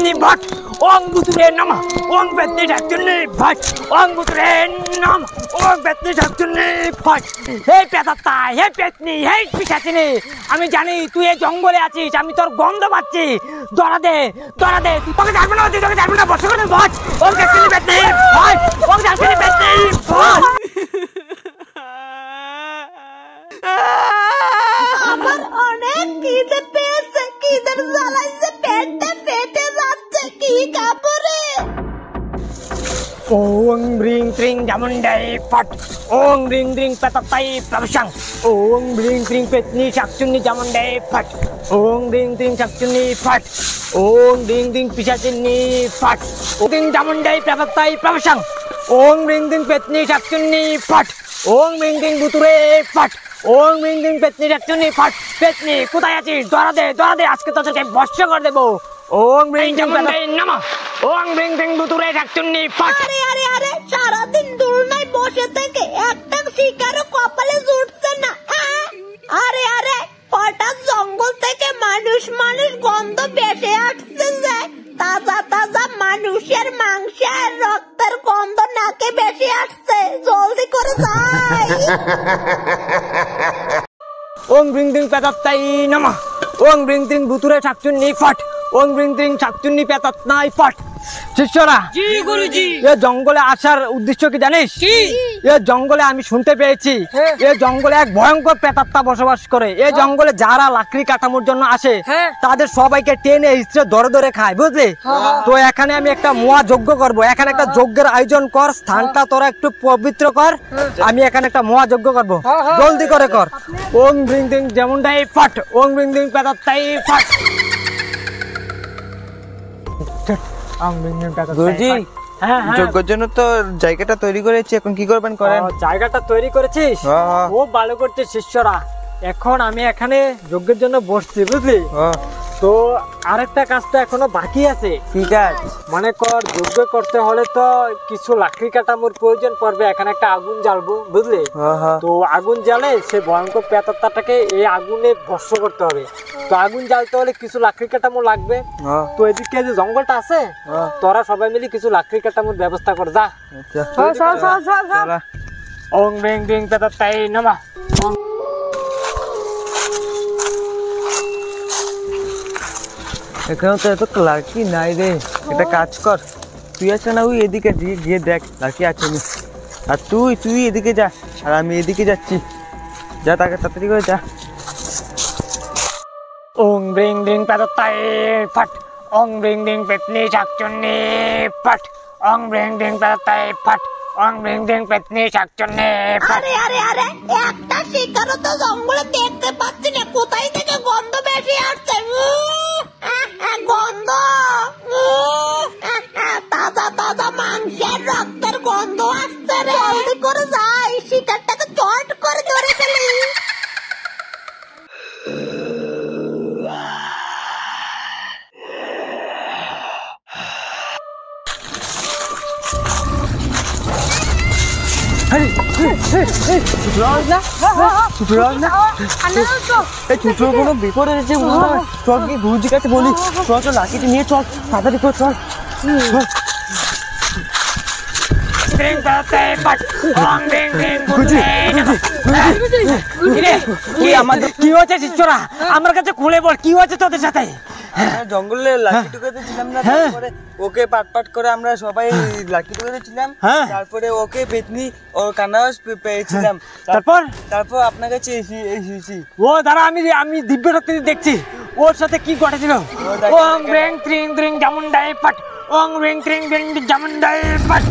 Nibat, Ong Buture Nama, Ong Betni Actually But, Ong Buture Nama, Ong Betni Actually But, Hey Petata, Hey Petni, Hey Picatini, আমি জানি তুই এই জঙ্গলে আছিস, আমি তোর গন্ধ পাচ্ছি। ধরা দে, তোকে জানবো না, বসে করে বস। Ong Actually Betni, বস, Ong Actually Betni, বস। আমার অনেক খিদে পেয়েছে, খিদের জ্বালাইছে, পেটটা ফেটে যাচ্ছে, কি কাপড়ে? Ong bring tring jamundai pat, Ong bring patatai prabhashang, Ong bring petni shakchuni jamundai pat, Ong bring shakchuni pat, Ong bring pichachini pat, Ong jamundai patatai prabhashang, Ong bring petni shakchuni pat, Ong bring buture pat, Ong bring petni shakchuni pat, petni কোথায় আছিস? ধরা দে, আজকে তোদেরকে বর্ষ করে দেবো। Ong bring jamundai nama, Ong bring buture shakchuni pat। আরে সারাদিন দুলনায় বসে থেকে একটা শিকারও কপালে জুটছে না। আরে হঠাৎ জঙ্গল থেকে মানুষ গন্ধ ভেসে আসছে যে তাজা মানুষের মাংস আর রক্তের গন্ধ নাকে ভেসে আসছে, জলদি করে যাই। Ong bring patatai nama, Ong bring buture shakchuni pat, Ong bring shakchuni patatai pat। শিষ্যরা, জি গুরুজি, এই জঙ্গলে আসার উদ্দেশ্য কি জানিস? কি? এই জঙ্গলে আমি শুনতে পেয়েছি এই জঙ্গলে এক ভয়ঙ্কর প্রেতাত্মা বসবাস করে। এই জঙ্গলে যারা লাকড়ি কাটানোর জন্য আসে তাদের সবাইকে টেনে হিচড়ে ধরে খায়, বুঝলি? তো এখানে আমি একটা মহা যজ্ঞ করব। এখানে একটা যজ্ঞের আয়োজন কর, স্থানটা তোরা একটু পবিত্র কর। আমি এখানে একটা মহা যজ্ঞ করব, জলদি করে কর। ওং ব্রিং দিং যেমনটাই ফাট, ওং ব্রিং দিং প্রেতাত্মাই ফাট। গুরুজি, যজ্ঞের জন্য তো জায়গাটা তৈরি করেছি, এখন কি করবেন করেন? জায়গাটা তৈরি করেছিস? খুব ভালো করছিস শিষ্যরা। এখন আমি এখানে যজ্ঞের জন্য বসছি, বুঝলি? তো আরেকটা কাজ তো এখনো বাকি আছে। কি কাজ? মনে কর যজ্ঞ করতে হলে তো কিছু লাকড়ি কাটানোর প্রয়োজন পড়বে। এখানে একটা আগুন জ্বালবো, বুঝলি? তো আগুন জ্বালে সে ভয়ঙ্কর প্রেতাত্মাটাকে এই আগুনে ভস্ম করতে হবে। তো আগুন জ্বালতে হলে কিছু লাকড়ি কাটামো লাগবে। তো এদিকে যে জঙ্গলটা আছে, তোরা সবাই মিলে কিছু লাকড়ি কাটামোর ব্যবস্থা কর, যা। ওং ব্রিং ব্রিং প্রেতাত্মাই নমঃ। এখানে তো এত লাকি নাই রে, একটা কাজ কর, তুই আছে না ওই এদিকে গিয়ে দেখ লাকি আছে নি, আর তুই এদিকে যা, আর আমি এদিকে যাচ্ছি, যা তাকে তাড়াতাড়ি করে যা। ওং ব্রিং ব্রিং প্রেতাত্মাই ফাট, ওং ব্রিং ব্রিং পেতনি শাকচুন্নি ফাট, ওং ব্রিং ব্রিং প্রেতাত্মাই ফাট, ওং ব্রিং ব্রিং পেতনি শাকচুন্নি ফাট। আরে একটা শিকারও তো জঙ্গলে দেখতে পাচ্ছি না, কোথায় থেকে গন্ধ বেশি আসছে? গন্ধ, তাজা মাংসের রক্তের গন্ধ আসছে রে, জলদি করে যাই, শিকারটাকে চট করে ধরে ফেলি। কোনো বিপদ হয়েছে, চল কি গুরুজির কাছে বলি, চল লাঠিটি নিয়ে চল, তাড়াতাড়ি করে চল। কি হয়েছে শিষ্যরা? আমার কাছে খুলে বল, কি হয়েছে তোদের সাথে? জঙ্গলে লাঠি টুকাতে ছিলাম না, তারপরে ওকে পাট করে আমরা সবাই লাঠি টুকাতে ছিলাম, তারপরে ওকে পেতনি ওর কানাস পেয়েছিলাম, তারপর আপনার কাছে এসেছি। ও দাঁড়া, আমি দিব্য শক্তি দেখছি ওর সাথে কি ঘটেছিল। ওং ব্রিং ত্রিং ত্রিং জামুন্ডাই ফাট, ওং ব্রিং ত্রিং ত্রিং জামুন্ডাই ফাট।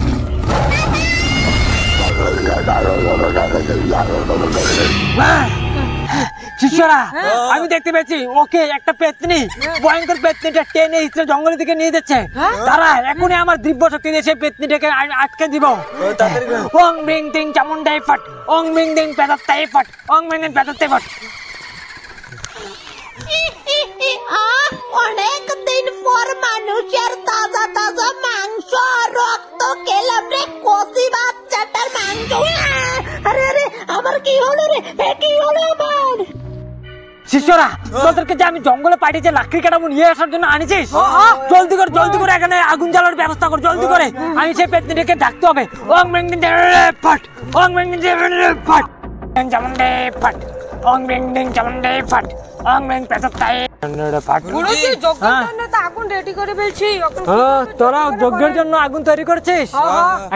শিষ্যরা, আমি দেখতে পেয়েছি ওকে একটা পেতনি, ভয়ঙ্কর পেতনিটা টেনে হিচড়ে জঙ্গলের দিকে নিয়ে যাচ্ছে। তারা এখনই আমার দিব্য শক্তি দিয়ে সেই পেতনিটাকে আটকে দিব। ওং ব্রিং ত্রিং জামুন্ডাই ফাট, ওং ব্রিং ত্রিং প্রেতাত্মাই ফাট, ওং ব্রিং ত্রিং প্রেতাত্মাই ফাট। অনেক দিন পর মানুষের তাজা মাংস রক্ত খেলাম রে, কচি বাচ্চাটার মাংস। আরে আমার কি হলো রে, কি হলো আমার? শিষ্যরা তোদেরকে যে আমি জঙ্গলে পাঠিয়েছি লাকড়ি কাটাবো নিয়ে আসার জন্য আনিছিস, জলদি করে এখানে আগুন জ্বালানোর ব্যবস্থা কর, জলদি করে। আমি সেই পেতনিটাকে ডাকতে হবে। ওং বিং ডিং ফাট, ওং বিং ডিং ফাট, জামুন্ডে ফাট, ওং বিং ডিং জামুন্ডে ফাট, ওং বিং পেততাই ফাট। গুরুজি যজ্ঞের জন্য তো আগুন রেডি করে ফেলছি। তোরা যজ্ঞের জন্য আগুন তৈরি করছিস?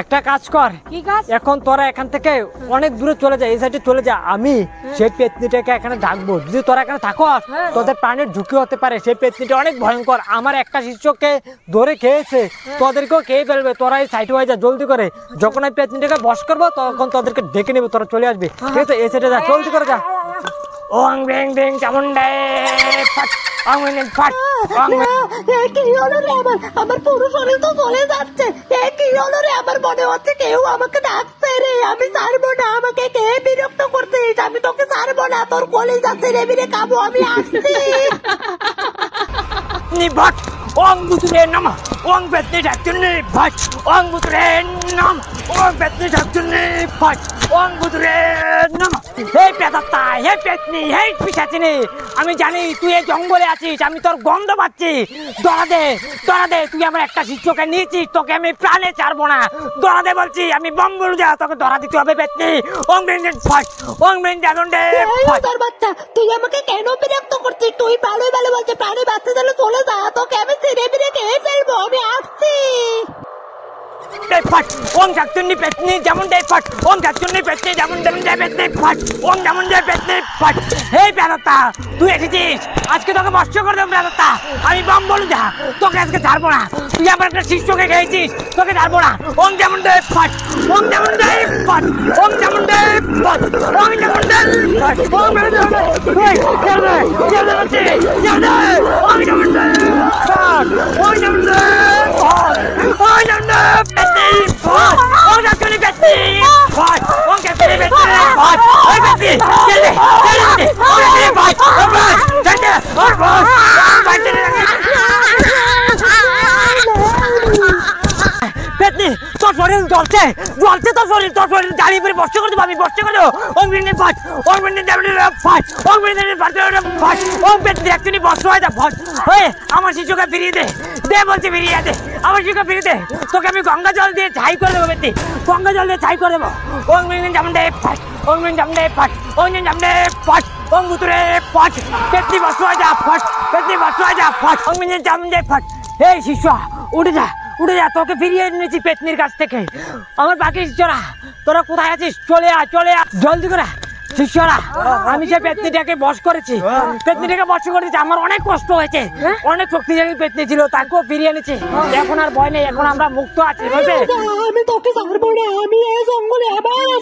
একটা কাজ কর, কি কাজ? এখন তোরা এখান থেকে অনেক দূরে চলে যা, এই সাইডে চলে যা। আমি সেই পেতনিটাকে এখানে ডাকবো। যদি তোরা এখানে থাকো তোদের প্রাণের ঝুঁকি হতে পারে। সেই পেতনিটা অনেক ভয়ঙ্কর, আমার একটা শিষ্যকে ধরে খেয়েছে, তোদেরকেও খেয়ে ফেলবে। তোরা এই সাইড হয়ে যা জলদি করে। যখন আমি পেতনিটাকে বশ করবো তখন তোদেরকে ডেকে নেবো, তোরা চলে আসবি। ঠিক আছে, এই সাইডে যা, জলদি করে যা। ওং বিং ডিং চামুন্ডে ফাট, ওং বিং ডিং ফাট, ওং বিং। কি হলো রে আমার পুরো শরীর তো চলে যাচ্ছে। কি হলো রে, আমার মনে হচ্ছে কেউ আমাকে ডাকছে রে। আমি ছাড়বো না, আমাকে কে বিরক্ত করছিস? আমি তোকে ছাড়বো না, তোর কলেজা ছেড়ে বিরে খাবো। আমি আসছি। নিভট ওং বুতুরে নমঃ, ওং পেতনি ঠাকুরনি ফাট, ওং বুতুরে নমঃ, ওং পেতনি ঠাকুরনি ফাট, ওং বুতুরে নমঃ। হে পেতত্তা, হে পেতনি, হে পিশাচিনি, আমি জানি তুই এই জঙ্গলে আছিস, আমি তোর গন্ধ পাচ্ছি। ধরা দে, তুই আমার একটা শিষ্যকে নিয়েছিস, তোকে আমি প্রাণে ছাড়বো না। ধরা দে বলছি, আমি বম্বুল যা, তোকে ধরা দিতে হবে পেতনি। ওং বিং ডিং ফাট, ওং বিং জানুন্ডে ফাট। তোর বাচ্চা, তুই আমাকে কেন বিরক্ত করছিস? তুই ভালো বলছে প্রাণী বাচ্চা দিলে চলে যা, তোকে আমি ছেড়ে বিরে খেয়ে ফেলবো। আমি আসছি। ফাট, ওং ঠাকুরনি পেতনি জামুন্ডে ফাট, ওং ঠাকুরনি পেতনি জামুন্ডে পেতনি ফাট, ওং জামুন্ডে পেতনি ফাট। হে পেতত্তা, তুই এসেছিস, আজকে তোকে বর্ষ করে দেবো পেতত্তা। আমি বম্বল যা, তোকে আজকে ছাড়বো না। তুই আমার একটা শিষ্যকে খেয়েছিস, তোকে ছাড়বো না। ওং জামুন্ডে ফাট, ওং জামুন্ডে ফাট, ওং জামুন্ডে ফাট, ওং জামুন্ডে ফাট, ওং জামুন্ডে ওং জামুন্ডে ফাট, ওং জামুন্ডে ফাট, ওং জামুন্ডে পেতনি ফাট, ওং ঠাকুরনি পেতনি ফাট, ওং ঠাকুরনি পেতনি ফাট। ওই পেতনি চলে ওং ঠাকুরনি ফাট, ওং ফাট চলে ওর ফাট, ফাট চলে পেতনি। তোর শরীর জ্বলছে তোর শরীর দাঁড়িয়ে পরে বর্ষ করে দেবো আমি, বর্ষ করে দেবো। ওং বিং ডিং ফাট, ওং বিং ডিং ফাট, ওং বিং ডিং ফাট, ওং পেতনি একটুনি বর্ষ হয়ে যা ফাট। হয়ে আমার শিশুকে ফিরিয়ে দে, বলছি ফিরিয়ে দে, আমার শিশুকে ফিরিয়ে দে। তোকে আমি গঙ্গা জল দিয়ে ছাই করে দেবো পেতনি, গঙ্গা জল দিয়ে ছাই করে দেবো। ওং বিং ডিং জামুন্ডে ফাট, ওং বিং জামুন্ডে ফাট, ওং ডিং জামুন্ডে ফাট, ওং বুতুরে ফাট। পেতনি বর্ষ হয়ে যা ফাট, পেতনি বর্ষ হয়ে যা ফাট, ওং বিং ডিং জামুন্ডে ফাট। হে শিষ্য উঠে যা, তোকে ফিরিয়ে এনেছি পেতনির কাছ থেকে। আমার বাকি শিষ্যরা তোরা কোথায় আছিস? চলে আ জলদি করে। শিষ্যরা আমি যে পেতনিটাকে বশ করেছি, পেতনিটাকে বশ করেছি, আমার অনেক কষ্ট হয়েছে, অনেক শক্তিশালী পেতনি ছিল, তাকেও ফিরিয়ে এনেছি। এখন আর ভয় নেই, এখন আমরা মুক্ত আছি। আমি তোকে ছাড়বো না, আমি এই জঙ্গলে আবার